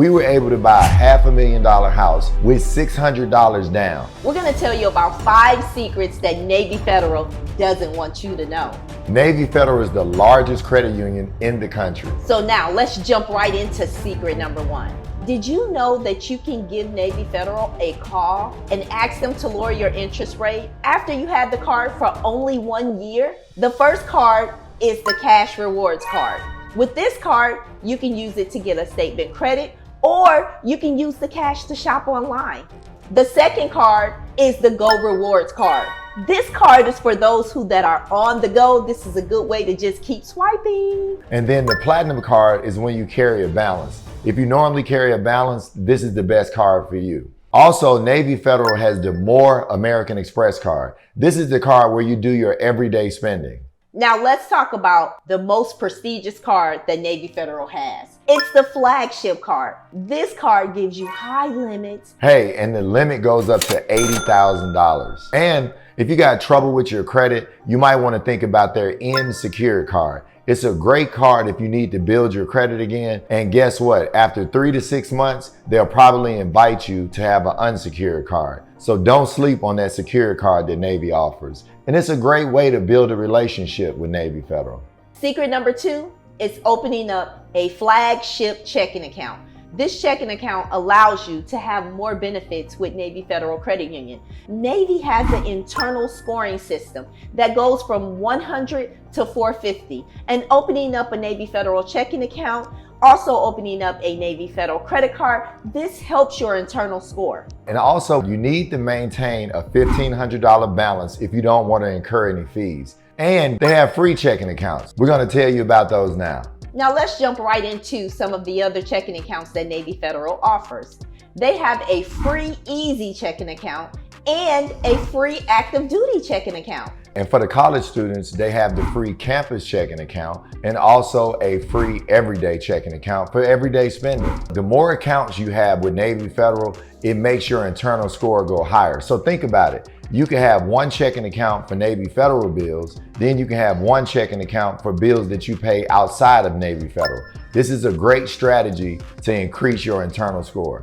We were able to buy a $500,000 house with $600 down. We're going to tell you about 5 secrets that Navy Federal doesn't want you to know. Navy Federal is the largest credit union in the country. So now let's jump right into secret number 1. Did you know that you can give Navy Federal a call and ask them to lower your interest rate after you had the card for only 1 year? The first card is the Cash Rewards card. With this card, you can use it to get a statement credit, or you can use the cash to shop online. The second card is the Go Rewards card. This card is for those that are on the go. This is a good way to just keep swiping. And then the Platinum card is when you carry a balance. If you normally carry a balance, this is the best card for you. Also, Navy Federal has the More American Express card. This is the card where you do your everyday spending. Now let's talk about the most prestigious card that Navy Federal has. It's the flagship card. This card gives you high limits. Hey, and the limit goes up to $80,000. And if you got trouble with your credit, you might want to think about their Secured card. It's a great card if you need to build your credit again. And guess what? After 3 to 6 months, they'll probably invite you to have an unsecured card. So don't sleep on that secured card that Navy offers. And it's a great way to build a relationship with Navy Federal. Secret number 2 is opening up a flagship checking account. This checking account allows you to have more benefits with Navy Federal Credit Union. Navy has an internal scoring system that goes from 100 to 450. And opening up a Navy Federal checking account, also opening up a Navy Federal credit card, this helps your internal score. And also, you need to maintain a $1,500 balance if you don't want to incur any fees. And they have free checking accounts. We're going to tell you about those now. Now let's jump right into some of the other checking accounts that Navy Federal offers. They have a free easy checking account and a free active duty checking account. And for the college students, they have the free campus checking account and also a free everyday checking account for everyday spending. The more accounts you have with Navy Federal, it makes your internal score go higher. So think about it. You can have one checking account for Navy Federal bills, then you can have one checking account for bills that you pay outside of Navy Federal. This is a great strategy to increase your internal score.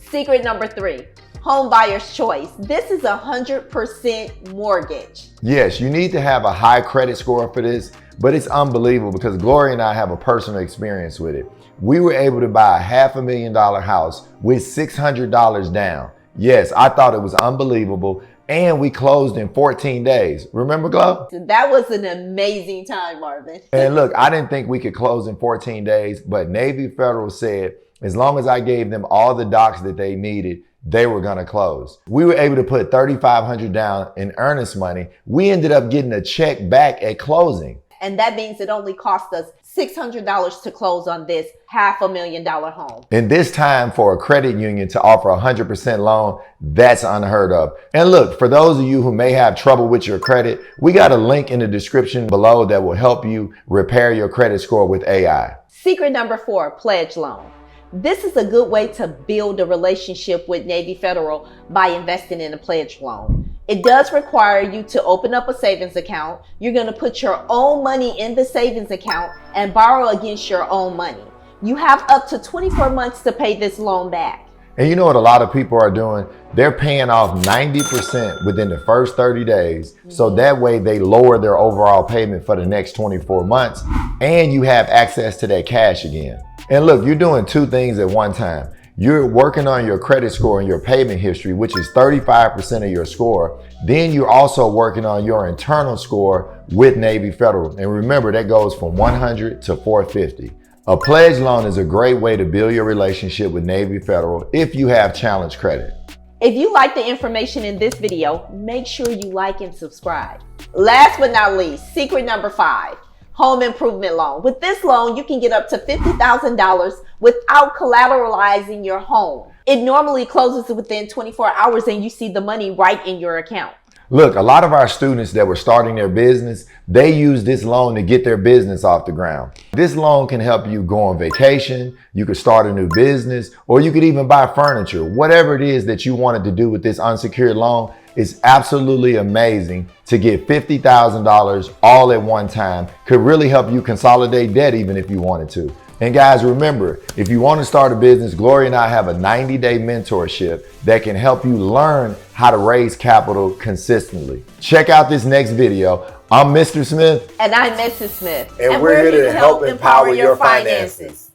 Secret number 3. Home buyer's choice. This is 100% mortgage. Yes, you need to have a high credit score for this, but it's unbelievable because Gloria and I have a personal experience with it. We were able to buy a $500,000 house with $600 down. Yes, I thought it was unbelievable. And we closed in 14 days. Remember, Glo? That was an amazing time, Marvin. And look, I didn't think we could close in 14 days, but Navy Federal said, as long as I gave them all the docs that they needed, they were gonna close. We were able to put $3,500 down in earnest money. We ended up getting a check back at closing. And that means it only cost us $600 to close on this $500,000 home. In this time for a credit union to offer a 100% loan, that's unheard of. And look, for those of you who may have trouble with your credit, we got a link in the description below that will help you repair your credit score with AI. Secret number 4, pledge loan. This is a good way to build a relationship with Navy Federal by investing in a pledge loan. It does require you to open up a savings account. You're going to put your own money in the savings account and borrow against your own money. You have up to 24 months to pay this loan back. And you know what a lot of people are doing? They're paying off 90% within the first 30 days. So that way they lower their overall payment for the next 24 months and you have access to that cash again. And look, you're doing 2 things at one time. You're working on your credit score and your payment history, which is 35% of your score. Then you're also working on your internal score with Navy Federal. And remember, that goes from 100 to 450. A pledge loan is a great way to build your relationship with Navy Federal if you have challenged credit. If you like the information in this video, make sure you like and subscribe. Last but not least, secret number 5. Home improvement loan. With this loan, you can get up to $50,000 without collateralizing your home. It normally closes within 24 hours and you see the money right in your account. Look, a lot of our students that were starting their business, they use this loan to get their business off the ground. This loan can help you go on vacation, you could start a new business, or you could even buy furniture. Whatever it is that you wanted to do with this unsecured loan, it's absolutely amazing to get $50,000 all at one time. Could really help you consolidate debt even if you wanted to. And guys, remember, if you want to start a business, Gloria and I have a 90-day mentorship that can help you learn how to raise capital consistently. Check out this next video. I'm Mr. Smith. And I'm Mrs. Smith. And we're here to help empower your finances.